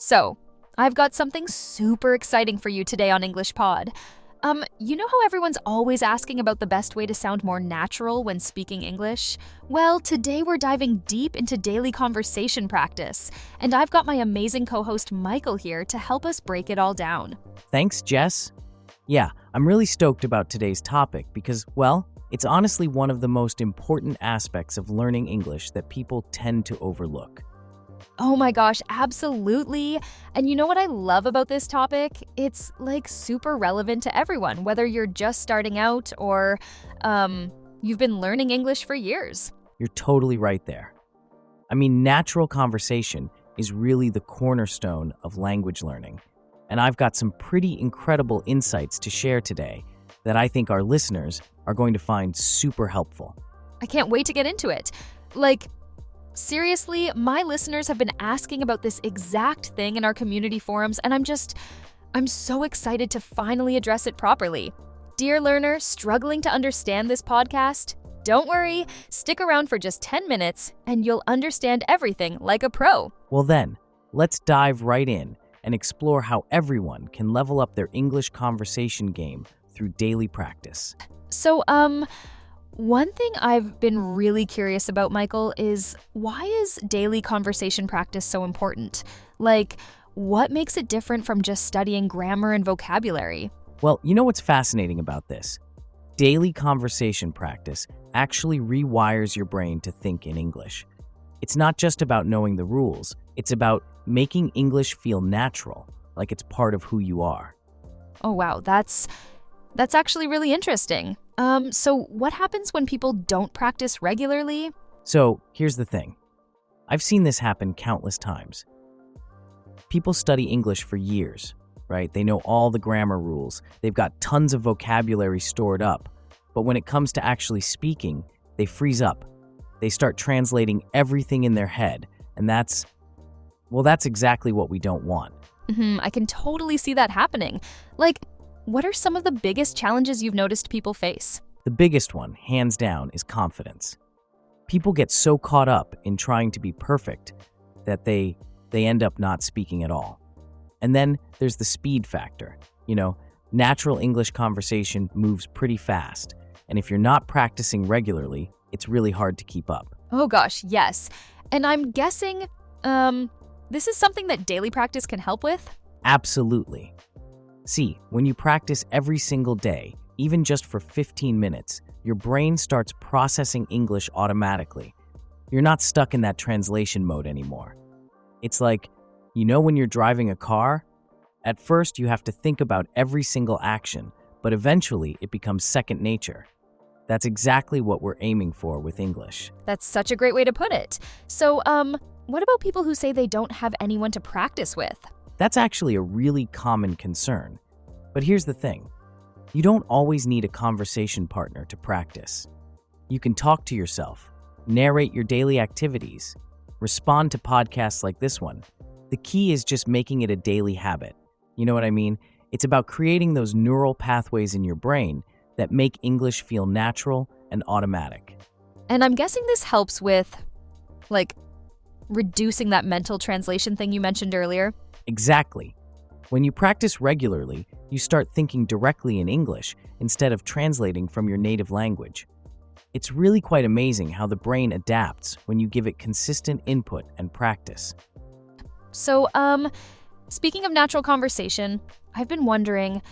So, I've got something super exciting for you today on English Pod. You know how everyone's always asking about the best way to sound more natural when speaking English? Well, today we're diving deep into daily conversation practice, and I've got my amazing co-host Michael here to help us break it all down. Thanks, Jess. Yeah, I'm really stoked about today's topic because, well, it's honestly one of the most important aspects of learning English that people tend to overlook. Oh my gosh, absolutely. And you know what I love about this topic? It's super relevant to everyone, whether you're just starting out or you've been learning English for years. You're totally right there. I mean, natural conversation is really the cornerstone of language learning. And I've got some pretty incredible insights to share today that I think our listeners are going to find super helpful. I can't wait to get into it. Seriously, my listeners have been asking about this exact thing in our community forums, and I'm so excited to finally address it properly. Dear learner, struggling to understand this podcast? Don't worry, stick around for just 10 minutes, and you'll understand everything like a pro. Well then, let's dive right in and explore how everyone can level up their English conversation game through daily practice. So, one thing I've been really curious about, Michael, is why is daily conversation practice so important? What makes it different from just studying grammar and vocabulary? Well, you know what's fascinating about this? Daily conversation practice actually rewires your brain to think in English. It's not just about knowing the rules, it's about making English feel natural, like it's part of who you are. Oh wow, that's actually really interesting. So what happens when people don't practice regularly? So, here's the thing. I've seen this happen countless times. People study English for years, right? They know all the grammar rules. They've got tons of vocabulary stored up. But when it comes to actually speaking, they freeze up. They start translating everything in their head. And that's exactly what we don't want. I can totally see that happening. What are some of the biggest challenges you've noticed people face? The biggest one, hands down, is confidence. People get so caught up in trying to be perfect that they end up not speaking at all. And then there's the speed factor. Natural English conversation moves pretty fast. And if you're not practicing regularly, it's really hard to keep up. Oh gosh, yes. And I'm guessing, this is something that daily practice can help with? Absolutely. See, when you practice every single day, even just for 15 minutes, your brain starts processing English automatically. You're not stuck in that translation mode anymore. It's like, when you're driving a car? At first, you have to think about every single action, but eventually it becomes second nature. That's exactly what we're aiming for with English. That's such a great way to put it. So, what about people who say they don't have anyone to practice with? That's actually a really common concern. But here's the thing. You don't always need a conversation partner to practice. You can talk to yourself, narrate your daily activities, respond to podcasts like this one. The key is just making it a daily habit. You know what I mean? It's about creating those neural pathways in your brain that make English feel natural and automatic. And I'm guessing this helps with, reducing that mental translation thing you mentioned earlier? Exactly. When you practice regularly, you start thinking directly in English instead of translating from your native language. It's really quite amazing how the brain adapts when you give it consistent input and practice. So, speaking of natural conversation, I've been wondering,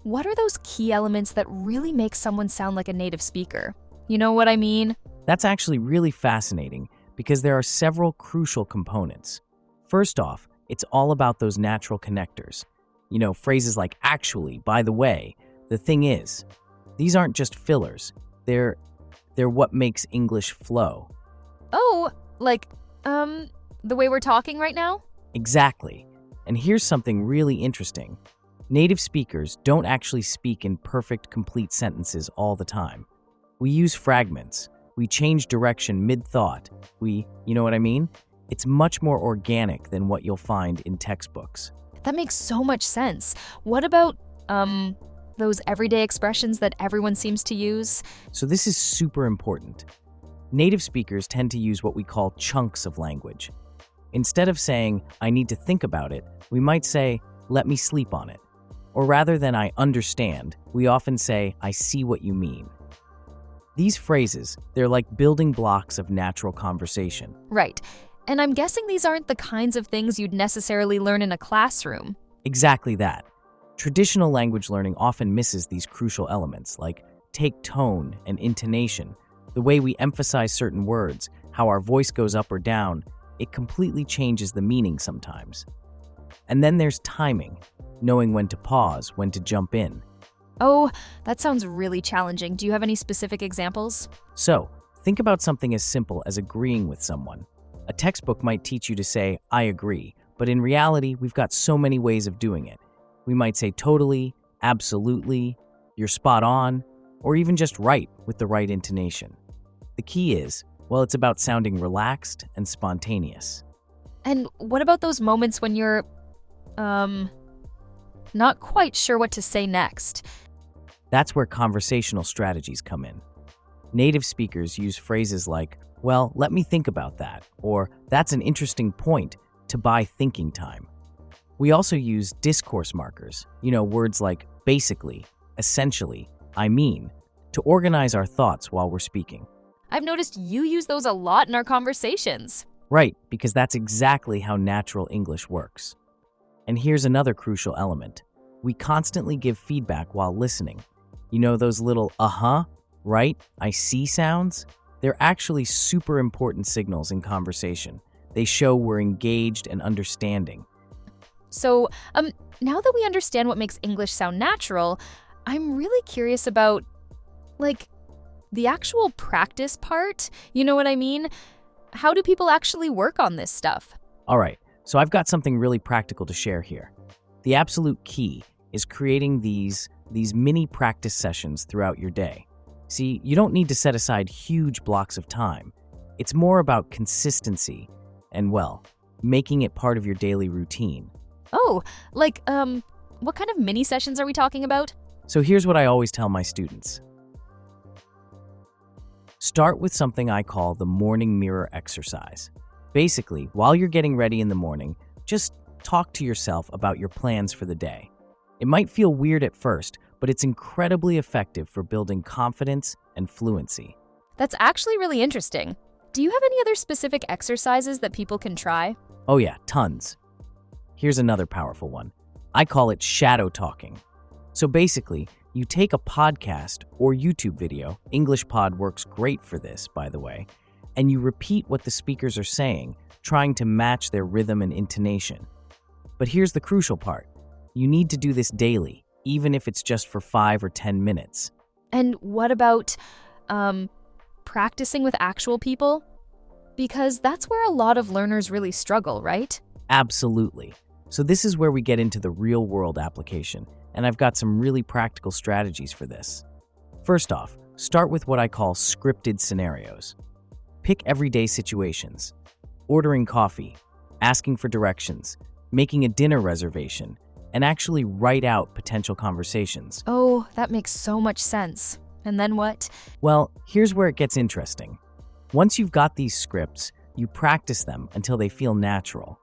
what are those key elements that really make someone sound like a native speaker? You know what I mean? That's actually really fascinating because there are several crucial components. First off, it's all about those natural connectors. Phrases like actually, by the way, the thing is. These aren't just fillers. They're what makes English flow. Oh, the way we're talking right now? Exactly. And here's something really interesting. Native speakers don't actually speak in perfect, complete sentences all the time. We use fragments. We change direction mid-thought. You know what I mean? It's much more organic than what you'll find in textbooks. That makes so much sense. What about, those everyday expressions that everyone seems to use? So this is super important. Native speakers tend to use what we call chunks of language. Instead of saying, I need to think about it, we might say, let me sleep on it. Or rather than I understand, we often say, I see what you mean. These phrases, they're like building blocks of natural conversation. Right. And I'm guessing these aren't the kinds of things you'd necessarily learn in a classroom. Exactly that. Traditional language learning often misses these crucial elements, like take tone and intonation, the way we emphasize certain words, how our voice goes up or down. It completely changes the meaning sometimes. And then there's timing, knowing when to pause, when to jump in. Oh, that sounds really challenging. Do you have any specific examples? So, think about something as simple as agreeing with someone. A textbook might teach you to say, I agree, but in reality, we've got so many ways of doing it. We might say totally, absolutely, you're spot on, or even just right with the right intonation. The key is, well, it's about sounding relaxed and spontaneous. And what about those moments when you're, not quite sure what to say next? That's where conversational strategies come in. Native speakers use phrases like, well, let me think about that, or that's an interesting point, to buy thinking time. We also use discourse markers, words like basically, essentially, I mean, to organize our thoughts while we're speaking. I've noticed you use those a lot in our conversations. Right, because that's exactly how natural English works. And here's another crucial element. We constantly give feedback while listening. Those little right, I see sounds? They're actually super important signals in conversation. They show we're engaged and understanding. So, now that we understand what makes English sound natural, I'm really curious about, the actual practice part. You know what I mean? How do people actually work on this stuff? All right, so I've got something really practical to share here. The absolute key is creating these mini practice sessions throughout your day. See, you don't need to set aside huge blocks of time. It's more about consistency and, making it part of your daily routine. Oh, what kind of mini sessions are we talking about? So here's what I always tell my students. Start with something I call the morning mirror exercise. Basically, while you're getting ready in the morning, just talk to yourself about your plans for the day. It might feel weird at first, but it's incredibly effective for building confidence and fluency. That's actually really interesting. Do you have any other specific exercises that people can try? Oh yeah, tons. Here's another powerful one. I call it shadow talking. So basically, you take a podcast or YouTube video, English Pod works great for this, by the way, and you repeat what the speakers are saying, trying to match their rhythm and intonation. But here's the crucial part. You need to do this daily, even if it's just for 5 or 10 minutes. And what about, practicing with actual people? Because that's where a lot of learners really struggle, right? Absolutely. So this is where we get into the real-world application, and I've got some really practical strategies for this. First off, start with what I call scripted scenarios. Pick everyday situations. Ordering coffee, asking for directions, making a dinner reservation, and actually write out potential conversations. Oh, that makes so much sense. And then what? Well, here's where it gets interesting. Once you've got these scripts, you practice them until they feel natural.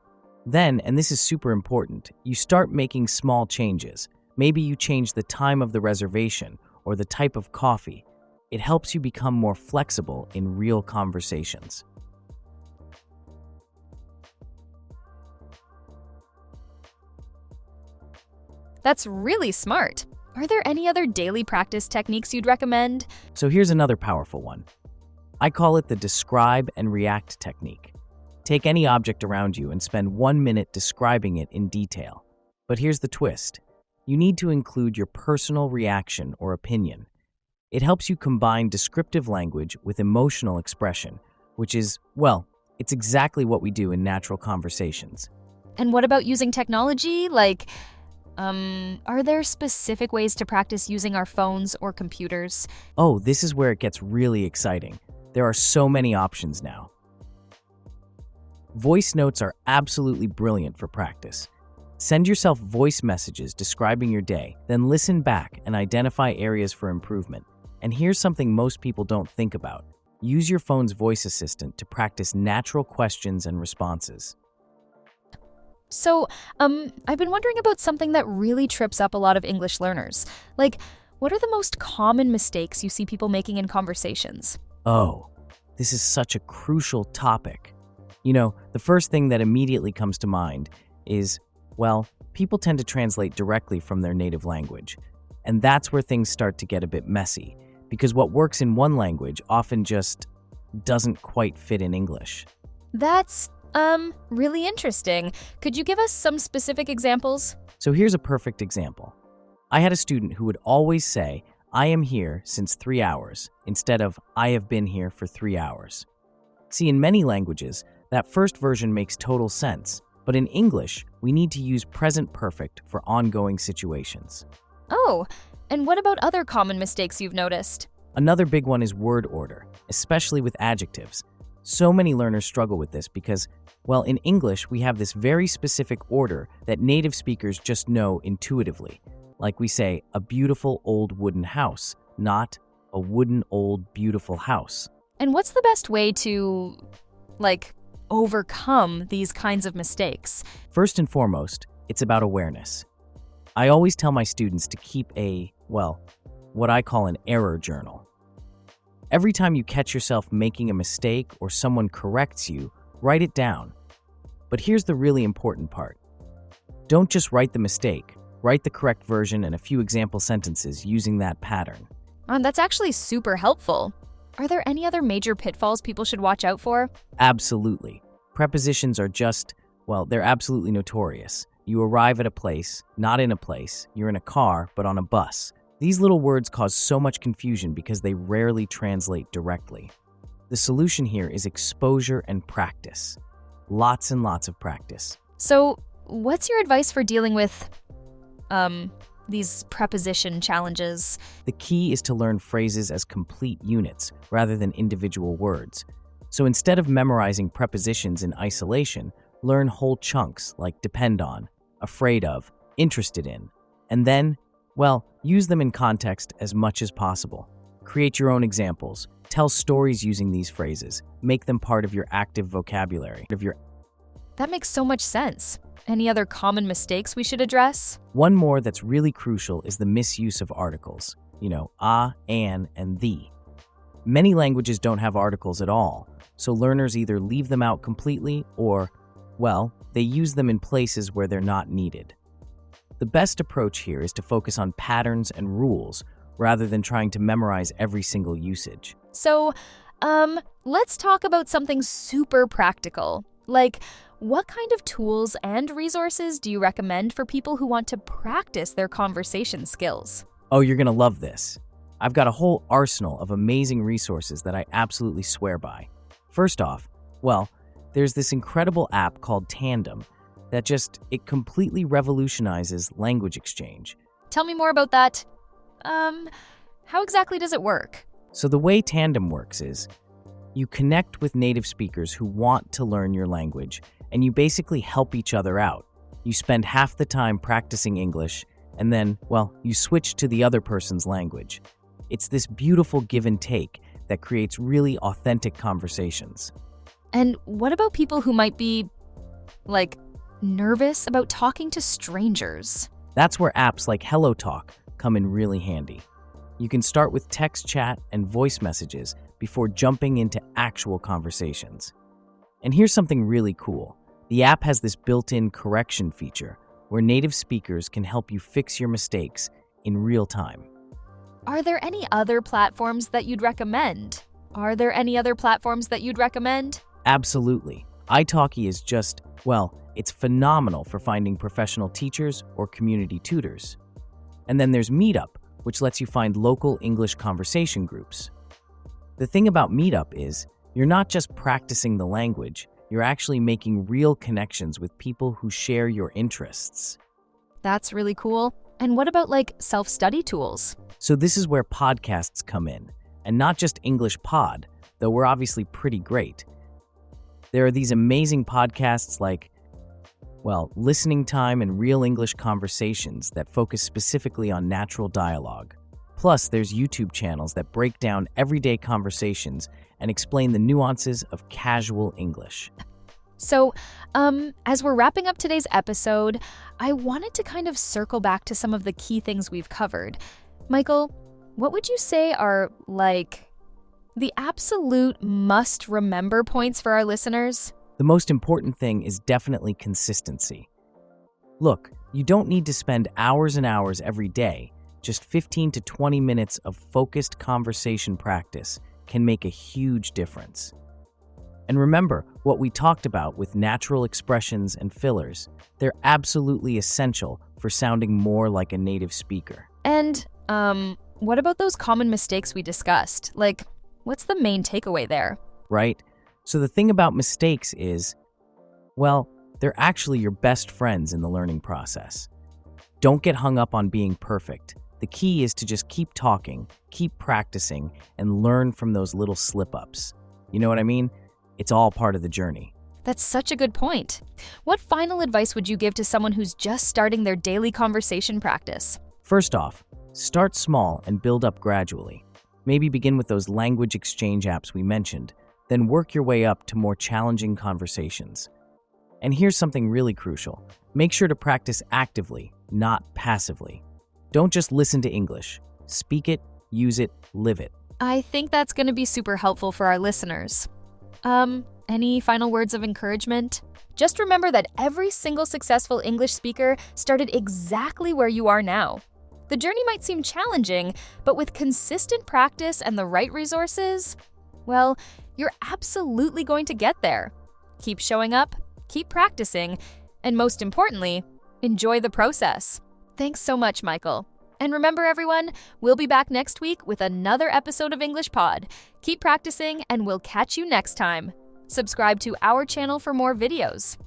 Then, and this is super important, you start making small changes. Maybe you change the time of the reservation or the type of coffee. It helps you become more flexible in real conversations. That's really smart. Are there any other daily practice techniques you'd recommend? So here's another powerful one. I call it the describe and react technique. Take any object around you and spend 1 minute describing it in detail. But here's the twist. You need to include your personal reaction or opinion. It helps you combine descriptive language with emotional expression, which is, it's exactly what we do in natural conversations. And what about using technology? Are there specific ways to practice using our phones or computers? Oh, this is where it gets really exciting. There are so many options now. Voice notes are absolutely brilliant for practice. Send yourself voice messages describing your day, then listen back and identify areas for improvement. And here's something most people don't think about. Use your phone's voice assistant to practice natural questions and responses. So, I've been wondering about something that really trips up a lot of English learners. Like, what are the most common mistakes you see people making in conversations? Oh, this is such a crucial topic. The first thing that immediately comes to mind is, well, people tend to translate directly from their native language. And that's where things start to get a bit messy, because what works in one language often just doesn't quite fit in English. That's, really interesting. Could you give us some specific examples? So here's a perfect example. I had a student who would always say, "I am here since 3 hours," instead of "I have been here for 3 hours." See, in many languages, that first version makes total sense, but in English, we need to use present perfect for ongoing situations. Oh, and what about other common mistakes you've noticed? Another big one is word order, especially with adjectives. So many learners struggle with this because, well, in English, we have this very specific order that native speakers just know intuitively. Like we say, a beautiful old wooden house, not a wooden old beautiful house. And what's the best way to, overcome these kinds of mistakes? First and foremost, it's about awareness. I always tell my students to keep what I call an error journal. Every time you catch yourself making a mistake or someone corrects you, write it down. But here's the really important part. Don't just write the mistake. Write the correct version and a few example sentences using that pattern. That's actually super helpful. Are there any other major pitfalls people should watch out for? Absolutely. Prepositions are they're absolutely notorious. You arrive at a place, not in a place. You're in a car, but on a bus. These little words cause so much confusion because they rarely translate directly. The solution here is exposure and practice. Lots and lots of practice. So, what's your advice for dealing with, these preposition challenges? The key is to learn phrases as complete units rather than individual words. So instead of memorizing prepositions in isolation, learn whole chunks like depend on, afraid of, interested in, and then, use them in context as much as possible. Create your own examples. Tell stories using these phrases. Make them part of your active vocabulary. That makes so much sense. Any other common mistakes we should address? One more that's really crucial is the misuse of articles. An, and the. Many languages don't have articles at all, so learners either leave them out completely or, they use them in places where they're not needed. The best approach here is to focus on patterns and rules rather than trying to memorize every single usage. So, let's talk about something super practical. Like, what kind of tools and resources do you recommend for people who want to practice their conversation skills? Oh, you're gonna love this. I've got a whole arsenal of amazing resources that I absolutely swear by. First off, there's this incredible app called Tandem that it completely revolutionizes language exchange. Tell me more about that. How exactly does it work? So the way Tandem works is, you connect with native speakers who want to learn your language, and you basically help each other out. You spend half the time practicing English, and then, you switch to the other person's language. It's this beautiful give and take that creates really authentic conversations. And what about people who might be, nervous about talking to strangers? That's where apps like HelloTalk come in really handy. You can start with text chat and voice messages before jumping into actual conversations. And here's something really cool. The app has this built-in correction feature where native speakers can help you fix your mistakes in real time. Are there any other platforms that you'd recommend? Absolutely. italki is it's phenomenal for finding professional teachers or community tutors. And then there's Meetup, which lets you find local English conversation groups. The thing about Meetup is, you're not just practicing the language, you're actually making real connections with people who share your interests. That's really cool. And what about self-study tools? So this is where podcasts come in, and not just English Pod, though we're obviously pretty great. There are these amazing podcasts like, Listening Time and Real English Conversations that focus specifically on natural dialogue. Plus, there's YouTube channels that break down everyday conversations and explain the nuances of casual English. So, as we're wrapping up today's episode, I wanted to kind of circle back to some of the key things we've covered. Michael, what would you say are, the absolute must-remember points for our listeners? The most important thing is definitely consistency. Look, you don't need to spend hours and hours every day. Just 15 to 20 minutes of focused conversation practice can make a huge difference. And remember what we talked about with natural expressions and fillers. They're absolutely essential for sounding more like a native speaker. And, what about those common mistakes we discussed? What's the main takeaway there? Right? So the thing about mistakes is, well, they're actually your best friends in the learning process. Don't get hung up on being perfect. The key is to just keep talking, keep practicing, and learn from those little slip-ups. You know what I mean? It's all part of the journey. That's such a good point. What final advice would you give to someone who's just starting their daily conversation practice? First off, start small and build up gradually. Maybe begin with those language exchange apps we mentioned, then work your way up to more challenging conversations. And here's something really crucial. Make sure to practice actively, not passively. Don't just listen to English. Speak it, use it, live it. I think that's going to be super helpful for our listeners. Any final words of encouragement? Just remember that every single successful English speaker started exactly where you are now. The journey might seem challenging, but with consistent practice and the right resources, well, you're absolutely going to get there. Keep showing up, keep practicing, and most importantly, enjoy the process. Thanks so much, Michael. And remember, everyone, we'll be back next week with another episode of English Pod. Keep practicing, and we'll catch you next time. Subscribe to our channel for more videos.